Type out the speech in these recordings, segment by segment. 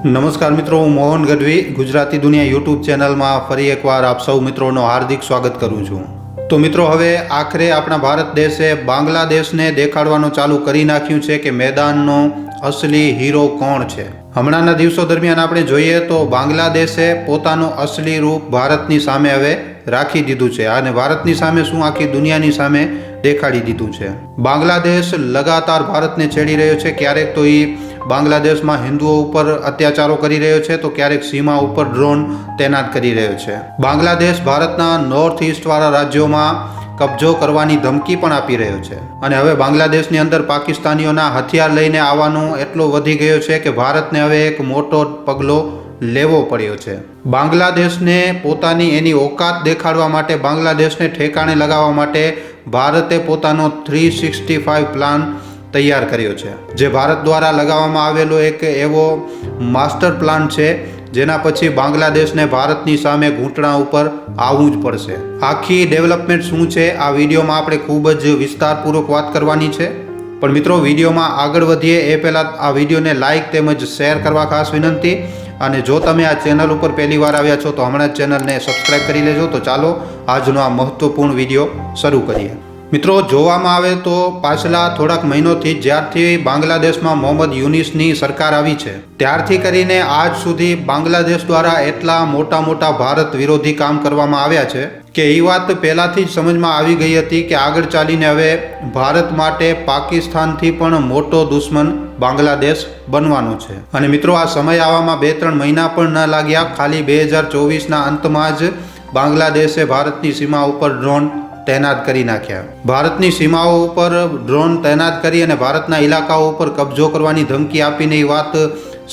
નમસ્કાર મિત્રો, હું મોહન ગઢવી ગુજરાતી દુનિયા યુટ્યુબ ચેનલમાં ફરી એકવાર આપ સૌ મિત્રોનો હાર્દિક સ્વાગત કરું છું. તો મિત્રો, હવે આખરે આપણા ભારત દેશે બાંગ્લાદેશને દેખાડવાનું ચાલુ કરી નાખ્યું છે કે મેદાનનો અસલી હીરો કોણ છે. હમણાંના દિવસો દરમિયાન આપણે જોઈએ તો બાંગ્લાદેશે પોતાનું અસલી રૂપ ભારતની સામે હવે રાખી દીધું છે અને ભારતની સામે શું આખી દુનિયાની સામે દેખાડી દીધું છે. બાંગ્લાદેશ લગાતાર ભારતને છેડી રહ્યો છે. ક્યારેક તો એ બાંગ્લાદેશમાં હિન્દુઓ ઉપર અત્યાચારો કરી રહ્યો છે તો ક્યારેક સીમા ઉપર ડ્રોન તૈનાત કરી રહ્યો છે. બાંગ્લાદેશ ભારતના નોર્થ ઇસ્ટ વાળા રાજ્યોમાં કબજો કરવાની ધમકી પણ આપી રહ્યો છે અને હવે બાંગ્લાદેશની અંદર પાકિસ્તાનીઓના હથિયાર લઈને આવવાનો એટલો વધી ગયો છે કે ભારતને હવે એક મોટો પગલો લેવો પડ્યો છે. બાંગ્લાદેશને પોતાની એની ઓકાત દેખાડવા માટે, બાંગ્લાદેશને ઠેકાણે લગાવવા માટે ભારતે પોતાનો 365 પ્લાન તૈયાર કર્યો છે, જે ભારત દ્વારા લગાવવામાં આવેલો એક એવો માસ્ટર પ્લાન છે જેના પછી બાંગ્લાદેશને ભારતની સામે ઘૂંટણા ઉપર આવવું જ પડશે. આખી ડેવલપમેન્ટ શું છે આ વિડીયોમાં આપણે ખૂબ જ વિસ્તારપૂર્વક વાત કરવાની છે. પણ મિત્રો, વિડીયોમાં આગળ વધીએ એ પહેલાં આ વિડીયોને લાઇક તેમજ શેર કરવા ખાસ વિનંતી. અને જો તમે આ ચેનલ ઉપર પહેલી વાર આવ્યા છો તો હમણાં જ ચેનલને સબસ્ક્રાઈબ કરી લેજો. તો ચાલો આજનો આ મહત્વપૂર્ણ વિડીયો શરૂ કરીએ. મિત્રો, જોવામાં આવે તો પાછલા થોડાક મહિનોથી જ્યારથી બાંગ્લાદેશમાં મોહમ્મદ યુનિસની સરકાર આવી છે ત્યારથી કરીને આજ સુધી બાંગ્લાદેશ દ્વારા એટલા મોટા ભારત વિરોધી કામ કરવામાં આવ્યા છે કે એ વાત પહેલાથી જ સમજમાં આવી ગઈ હતી કે આગળ ચાલીને હવે ભારત માટે પાકિસ્તાનથી પણ મોટો દુશ્મન બાંગ્લાદેશ બનવાનો છે. અને મિત્રો, આ સમય આવવામાં 2-3 મહિના પણ ન લાગ્યા. ખાલી 2024ના અંતમાં જ બાંગ્લાદેશે ભારતની સીમા ઉપર ડ્રોન તૈનાત કરી નાખ્યા. ભારતની સીમાઓ ઉપર ડ્રોન તૈનાત કરી અને ભારતના ઇલાકાઓ ઉપર કબજો કરવાની ધમકી આપીને એ વાત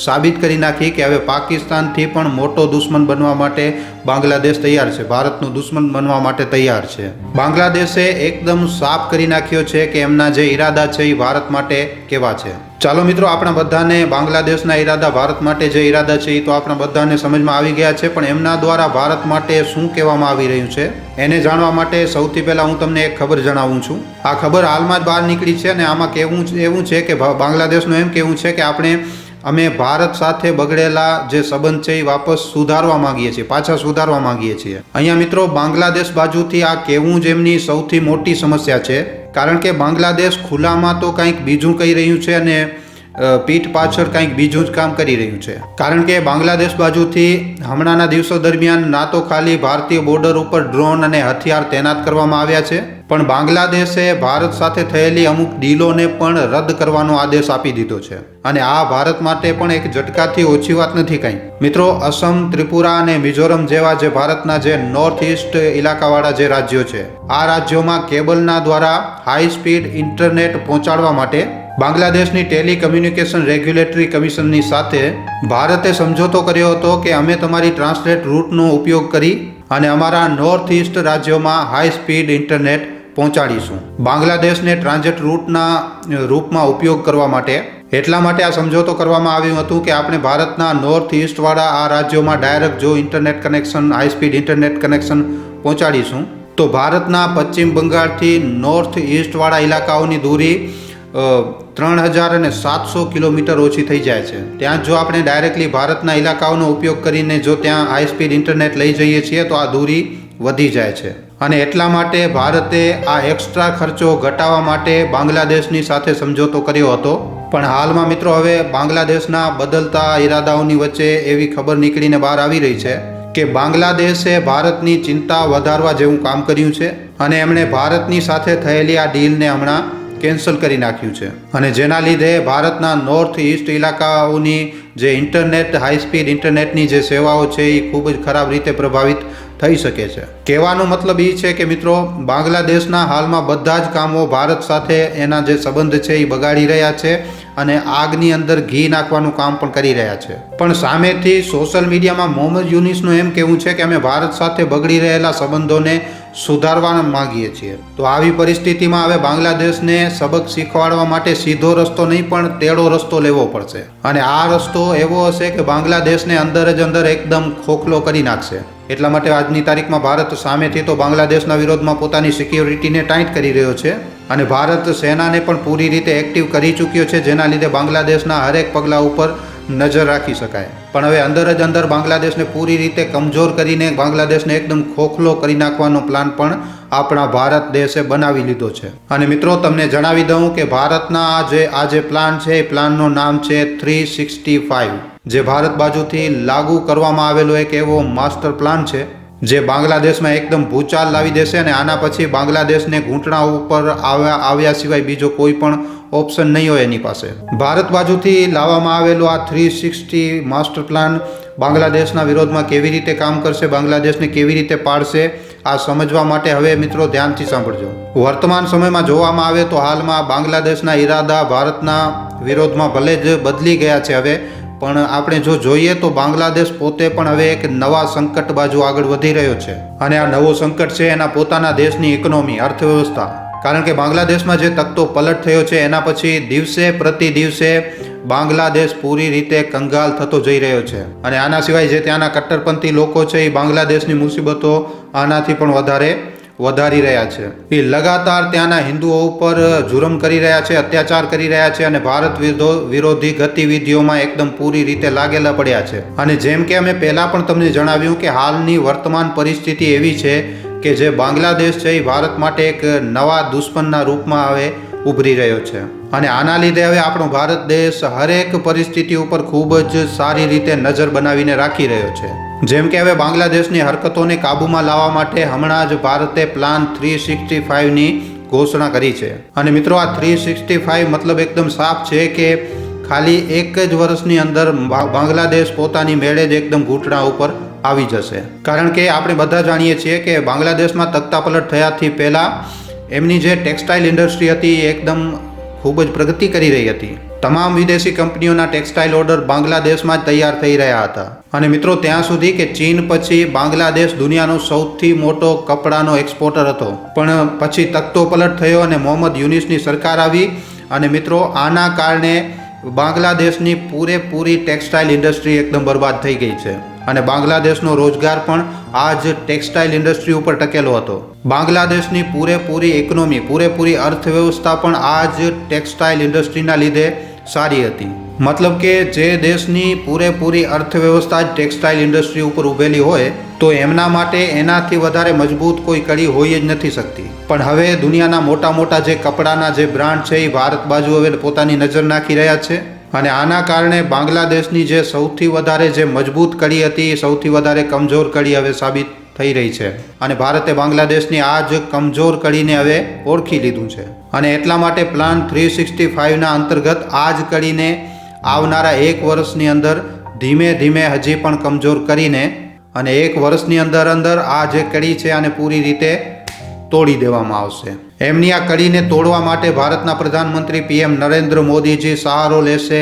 સાબિત કરી નાખી કે હવે પાકિસ્તાનથી પણ મોટો દુશ્મન બનવા માટે બાંગ્લાદેશ તૈયાર છે, ભારતનું દુશ્મન બનવા માટે તૈયાર છે. બાંગ્લાદેશે એકદમ સાફ કરી નાખ્યો છે કે એમના જે ઈરાદા છે એ ભારત માટે કેવા છે. ચાલો મિત્રો, આપણા બધાને બાંગ્લાદેશના ઈરાદા, ભારત માટે જે ઈરાદા છે એ તો આપણા બધાને સમજમાં આવી ગયા છે. પણ એમના દ્વારા ભારત માટે શું કહેવામાં આવી રહ્યું છે એને જાણવા માટે સૌથી પહેલાં હું તમને એક ખબર જણાવું છું. આ ખબર હાલમાં જ બહાર નીકળી છે અને આમાં કહેવું એવું છે કે બાંગ્લાદેશનું એમ કહેવું છે કે અમે ભારત સાથે બગડેલા જે સંબંધ છે એ વાપસ સુધારવા માંગીએ છીએ, પાછા સુધારવા માંગીએ છીએ. અહીંયા મિત્રો, બાંગ્લાદેશ બાજુથી આ કહેવું જ એમની સૌથી મોટી સમસ્યા છે. કારણ કે બાંગ્લાદેશ ખુલ્લામાં તો કંઈક બીજું કહી રહ્યું છે અને પીઠ પાછળ કંઈક બીજું જ કામ કરી રહ્યું છે. કારણ કે બાંગ્લાદેશ બાજુથી હમણાંના દિવસો દરમિયાન ના તો ખાલી ભારતીય બોર્ડર ઉપર ડ્રોન અને હથિયાર તૈનાત કરવામાં આવ્યા છે, પણ બાંગ્લાદેશે ભારત સાથે થયેલી અમુક ડીલોને પણ રદ કરવાનો આદેશ આપી દીધો છે. અને આ ભારત માટે પણ એક ઝટકાથી ઓછી વાત નથી કંઈ. મિત્રો, અસમ, ત્રિપુરા અને મિઝોરમ જેવા જે ભારતના જે નોર્થ ઇસ્ટ ઇલાકાવાળા જે રાજ્યો છે, આ રાજ્યોમાં કેબલના દ્વારા હાઈ સ્પીડ ઇન્ટરનેટ પહોંચાડવા માટે બાંગ્લાદેશની ટેલિકમ્યુનિકેશન રેગ્યુલેટરી કમિશનની સાથે ભારતે સમજૂતો કર્યો હતો કે અમે તમારી ટ્રાન્સલેટ રૂટનો ઉપયોગ કરી અને અમારા નોર્થ ઇસ્ટ રાજ્યોમાં હાઈ સ્પીડ ઇન્ટરનેટ પહોંચાડીશું. બાંગ્લાદેશને ટ્રાન્ઝિટ રૂટના રૂપમાં ઉપયોગ કરવા માટે એટલા માટે આ સમજૂતો કરવામાં આવ્યું હતું કે આપણે ભારતના નોર્થ ઇસ્ટવાળા આ રાજ્યોમાં ડાયરેક્ટ જો internet connection, high speed internet connection પહોંચાડીશું તો ભારતના પશ્ચિમ બંગાળથી નોર્થ ઇસ્ટવાળા ઇલાકાઓની દૂરી 3700 કિલોમીટર ઓછી થઈ જાય છે. ત્યાં જો આપણે ડાયરેક્ટલી ભારતના ઇલાકાઓનો ઉપયોગ કરીને જો ત્યાં હાઈ સ્પીડ ઇન્ટરનેટ લઈ જઈએ છીએ તો આ દૂરી વધી જાય છે. અને એટલા માટે ભારતે આ એક્સ્ટ્રા ખર્ચો ઘટાડવા માટે બાંગ્લાદેશની સાથે સમજૂતો કર્યો હતો. પણ હાલમાં મિત્રો, હવે બાંગ્લાદેશના બદલતા ઈરાદાઓની વચ્ચે એવી ખબર નીકળીને બહાર આવી રહી છે કે બાંગ્લાદેશે ભારતની ચિંતા વધારવા જેવું કામ કર્યું છે અને એમણે ભારતની સાથે થયેલી આ ડીલને હમણાં કેન્સલ કરી નાખ્યું છે. અને જેના લીધે ભારતના નોર્થ ઇસ્ટ ઇલાકાઓની જે ઇન્ટરનેટ, હાઈ સ્પીડ ઇન્ટરનેટની જે સેવાઓ છે એ ખૂબ જ ખરાબ રીતે પ્રભાવિત થઈ શકે છે. કહેવાનો મતલબ એ છે કે મિત્રો, બાંગ્લાદેશના હાલમાં બધા જ કામો ભારત સાથે એના જે સંબંધ છે એ બગાડી રહ્યા છે અને આગની અંદર ઘી નાખવાનું કામ પણ કરી રહ્યા છે. પણ સામેથી સોશિયલ મીડિયામાં મોહમ્મદ યુનિસનું એમ કહેવું છે કે અમે ભારત સાથે બગડી રહેલા સંબંધોને સુધારવા માંગીએ છીએ. તો આવી પરિસ્થિતિમાં હવે બાંગ્લાદેશને સબક શીખવાડવા માટે સીધો રસ્તો નહીં પણ તેડો રસ્તો લેવો પડશે. અને આ રસ્તો એવો હશે કે બાંગ્લાદેશને અંદર જ અંદર એકદમ ખોખલો કરી નાખશે. એટલા માટે આજની તારીખમાં ભારત સામેથી તો બાંગ્લાદેશના વિરોધમાં પોતાની સિક્યોરિટીને ટાઈટ કરી રહ્યો છે અને ભારત સેનાને પણ પૂરી રીતે એક્ટિવ કરી ચૂક્યો છે, જેના લીધે બાંગ્લાદેશના હરેક પગલા ઉપર નજર રાખી શકાય. પણ હવે અંદર જ અંદર બાંગ્લાદેશને પૂરી રીતે કમજોર કરીને બાંગ્લાદેશને એકદમ ખોખલો કરી નાખવાનો પ્લાન પણ આપણા ભારત દેશે બનાવી લીધો છે. અને મિત્રો તમને જણાવી દઉં કે ભારતના આ જે પ્લાન છે એ પ્લાનનું નામ છે 365, જે ભારત બાજુથી લાગુ કરવામાં આવેલો એક એવો માસ્ટર પ્લાન છે જે બાંગ્લાદેશમાં એકદમ ભૂચાલ લાવી દેશે અને આના પછી બાંગ્લાદેશને ઘૂંટણા ઉપર આવ્યા સિવાય બીજો કોઈ પણ ઓપ્શન નહીં હોય એની પાસે. ભારત બાજુથી લાવવામાં આવેલો આ 360 માસ્ટર પ્લાન બાંગ્લાદેશના વિરોધમાં કેવી રીતે કામ કરશે, બાંગ્લાદેશને કેવી રીતે પાડશે, આ સમજવા માટે હવે મિત્રો ધ્યાનથી સાંભળજો. વર્તમાન સમયમાં જોવામાં આવે તો હાલમાં બાંગ્લાદેશના ઈરાદા ભારતના વિરોધમાં ભલે જ બદલી ગયા છે હવે, પણ આપણે જો જોઈએ તો બાંગ્લાદેશ પોતે પણ હવે એક નવા સંકટ બાજુ આગળ વધી રહ્યો છે. અને આ નવો સંકટ છે એના પોતાના દેશની ઇકોનોમી, અર્થવ્યવસ્થા. કારણ કે બાંગ્લાદેશમાં જે તખતો પલટ થયો છે એના પછી દિવસે પ્રતિ દિવસે બાંગ્લાદેશ પૂરી રીતે કંગાલ થતો જઈ રહ્યો છે. અને આના સિવાય જે ત્યાંના કટ્ટરપંથી લોકો છે એ બાંગ્લાદેશની મુસીબતો આનાથી પણ વધારી રહ્યા છે. એ લગાતાર ત્યાંના હિન્દુઓ ઉપર જુરમ કરી રહ્યા છે, અત્યાચાર કરી રહ્યા છે અને ભારત વિરોધી ગતિવિધિઓમાં એકદમ પૂરી રીતે લાગેલા પડ્યા છે. અને જેમ કે અમે પહેલા પણ તમને જણાવ્યું કે હાલની વર્તમાન પરિસ્થિતિ એવી છે કે જે બાંગ્લાદેશ છે એ ભારત માટે એક નવા દુશ્મનના રૂપમાં હવે ઉભરી રહ્યો છે. અને આના લીધે હવે આપણો ભારત દેશ હરેક પરિસ્થિતિ ઉપર ખૂબ જ સારી રીતે નજર બનાવીને રાખી રહ્યો છે. જેમ કે હવે બાંગ્લાદેશની હરકતોને કાબૂમાં લાવવા માટે હમણાં જ ભારતે પ્લાન 365ની ઘોષણા કરી છે. અને મિત્રો આ 365 મતલબ એકદમ સાફ છે કે ખાલી એક જ વર્ષની અંદર બાંગ્લાદેશ પોતાની મેળે જ એકદમ ઘૂંટણા ઉપર આવી જશે. કારણ કે આપણે બધા જાણીએ છીએ કે બાંગ્લાદેશમાં તખ્તાપલટ થયાથી પહેલાં એમની જે ટેક્સટાઇલ ઇન્ડસ્ટ્રી હતી એ એકદમ ખૂબ જ પ્રગતિ કરી રહી હતી. તમામ વિદેશી કંપનીઓના ટેક્સટાઇલ ઓર્ડર બાંગ્લાદેશમાં જ તૈયાર થઈ રહ્યા હતા. અને મિત્રો ત્યાં સુધી કે ચીન પછી બાંગ્લાદેશ દુનિયાનો સૌથી મોટો કપડાનો એક્સપોર્ટર હતો. પણ પછી તખ્તો પલટ થયો અને મોહમ્મદ યુનિસની સરકાર આવી અને મિત્રો આના કારણે બાંગ્લાદેશની પૂરેપૂરી ટેક્સટાઇલ ઇન્ડસ્ટ્રી એકદમ બરબાદ થઈ ગઈ છે. અને બાંગ્લાદેશનો રોજગાર પણ આ જ ટેક્સટાઇલ ઇન્ડસ્ટ્રી ઉપર ટકેલો હતો. બાંગ્લાદેશની પૂરેપૂરી ઇકોનોમી, પૂરેપૂરી અર્થવ્યવસ્થા પણ આ જ ટેક્સટાઇલ ઇન્ડસ્ટ્રીના લીધે સારી હતી. મતલબ કે જે દેશની પૂરેપૂરી અર્થવ્યવસ્થા જ ટેક્સટાઇલ ઇન્ડસ્ટ્રી ઉપર ઊભેલી હોય તો એમના માટે એનાથી વધારે મજબૂત કોઈ કડી હોય જ નથી શકતી. પણ હવે દુનિયાના મોટા જે કપડાના જે બ્રાન્ડ છે એ ભારત બાજુ હવે પોતાની નજર નાખી રહ્યા છે. અને આના કારણે બાંગ્લાદેશની જે સૌથી વધારે જે મજબૂત કડી હતી, સૌથી વધારે કમજોર કડી હવે સાબિત થઈ રહી છે. અને ભારતે બાંગ્લાદેશની આ જ કમજોર કડીને હવે ઓળખી લીધું છે. અને એટલા માટે પ્લાન 365ના અંતર્ગત આ જ કડીને આવનારા એક વર્ષની અંદર ધીમે ધીમે હજી પણ કમજોર કરીને અને એક વર્ષની અંદર આ જે કડી છે આને પૂરી રીતે તોડી દેવામાં આવશે. એમની આ કડીને તોડવા માટે ભારતના પ્રધાનમંત્રી PM નરેન્દ્ર મોદીજી સહારો લેશે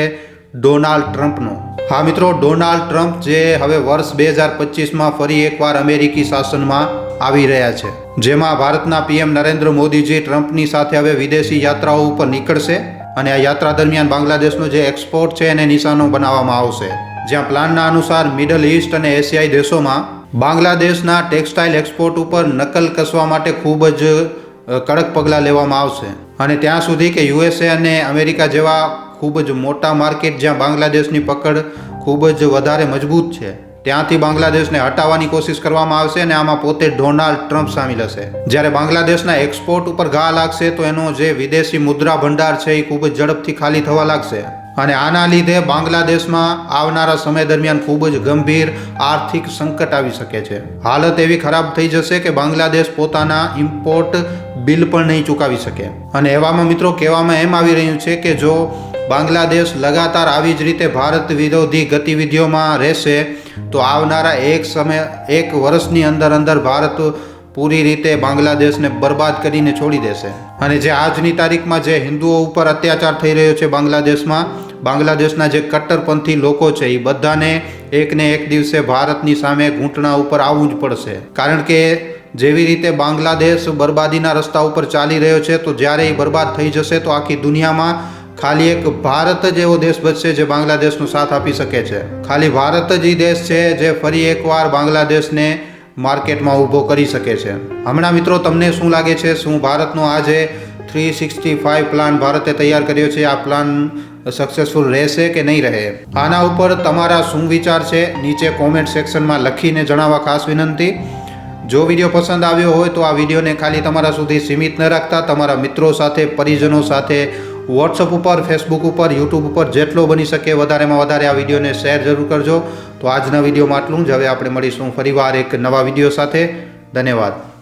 ડોનાલ્ડ ટ્રમ્પનો. હા મિત્રો, ડોનાલ્ડ ટ્રમ્પ જે હવે વર્ષ 2025માં ફરી એકવાર અમેરિકી શાસનમાં આવી રહ્યા છે, જેમાં ભારતના PM નરેન્દ્ર મોદીજી ટ્રમ્પની સાથે હવે વિદેશી યાત્રાઓ ઉપર નીકળશે. અને આ યાત્રા દરમિયાન બાંગ્લાદેશનો જે એક્સપોર્ટ છે એને નિશાનો બનાવવામાં આવશે. જ્યાં પ્લાનના અનુસાર મિડલ ઇસ્ટ અને એશિયાઈ દેશોમાં બાંગ્લાદેશના ટેક્સટાઇલ એક્સપોર્ટ ઉપર નકલ કસવા માટે ખૂબ જ કડક પગલાં લેવામાં આવશે. અને ત્યાં સુધી કે USA અને અમેરિકા જેવા ખૂબ જ મોટા માર્કેટ જ્યાં બાંગ્લાદેશની પકડ ખૂબ જ વધારે મજબૂત છે ત્યાંથી બાંગ્લાદેશને હટાવવાની કોશિશ કરવામાં આવશે. અને આમાં પોતે ડોનાલ્ડ ટ્રમ્પ સામેલ હશે. જ્યારે બાંગ્લાદેશના એક્સપોર્ટ ઉપર ઘા લાગશે તો એનો જે વિદેશી મુદ્રા ભંડાર છે એ ખૂબ જ ઝડપથી ખાલી થવા લાગશે. અને આના લીધે બાંગ્લાદેશમાં આવનારા સમય દરમિયાન ખૂબ જ ગંભીર આર્થિક સંકટ આવી શકે છે. હાલત એવી ખરાબ થઈ જશે કે બાંગ્લાદેશ પોતાના ઇમ્પોર્ટ બિલ પણ નહીં ચૂકવી શકે. અને એવામાં મિત્રો કહેવામાં એમ આવી રહ્યું છે કે જો બાંગ્લાદેશ લગાતાર આવી જ રીતે ભારત વિરોધી ગતિવિધિઓમાં રહેશે તો આવનારા એક વર્ષની અંદર ભારત પૂરી રીતે બાંગ્લાદેશને બરબાદ કરીને છોડી દેશે. અને જે આજની તારીખમાં જે હિન્દુઓ ઉપર અત્યાચાર થઈ રહ્યો છે બાંગ્લાદેશના જે કટ્ટરપંથી લોકો છે એ બધાને એકને એક દિવસે ભારતની સામે ઘૂંટણા ઉપર આવવું જ પડશે. કારણ કે જેવી રીતે બાંગ્લાદેશ બરબાદીના રસ્તા ઉપર ચાલી રહ્યો છે તો જ્યારે એ બરબાદ થઈ જશે તો આખી દુનિયામાં ખાલી એક ભારત જ એવો દેશ બચશે જે બાંગ્લાદેશનો સાથ આપી શકે છે. ખાલી ભારત જ એ દેશ છે જે ફરી એકવાર બાંગ્લાદેશને માર્કેટમાં ઊભો કરી શકે છે. હમણાં મિત્રો તમને શું લાગે છે, શું ભારતનો આ જે 365 પ્લાન ભારતે તૈયાર કર્યો છે આ પ્લાન સક્સેસફુલ રહેશે કે નહીં રહે. આના ઉપર તમારા શું વિચાર છે નીચે કોમેન્ટ સેક્શનમાં લખીને જણાવવા ખાસ વિનંતી. જો વિડીયો પસંદ આવ્યો હોય તો આ વિડીયોને ખાલી તમારા સુધી સીમિત ન રાખતા તમારા મિત્રો સાથે, પરિજનો સાથે, વોટ્સઅપ ઉપર, ફેસબુક ઉપર, યુટ્યુબ ઉપર જેટલો બની શકે વધારેમાં વધારે આ વિડીયોને શેર જરૂર કરજો. તો આજના વિડીયોમાં આટલું જ. હવે આપણે મળીશું ફરીવાર એક નવા વિડીયો સાથે. ધન્યવાદ.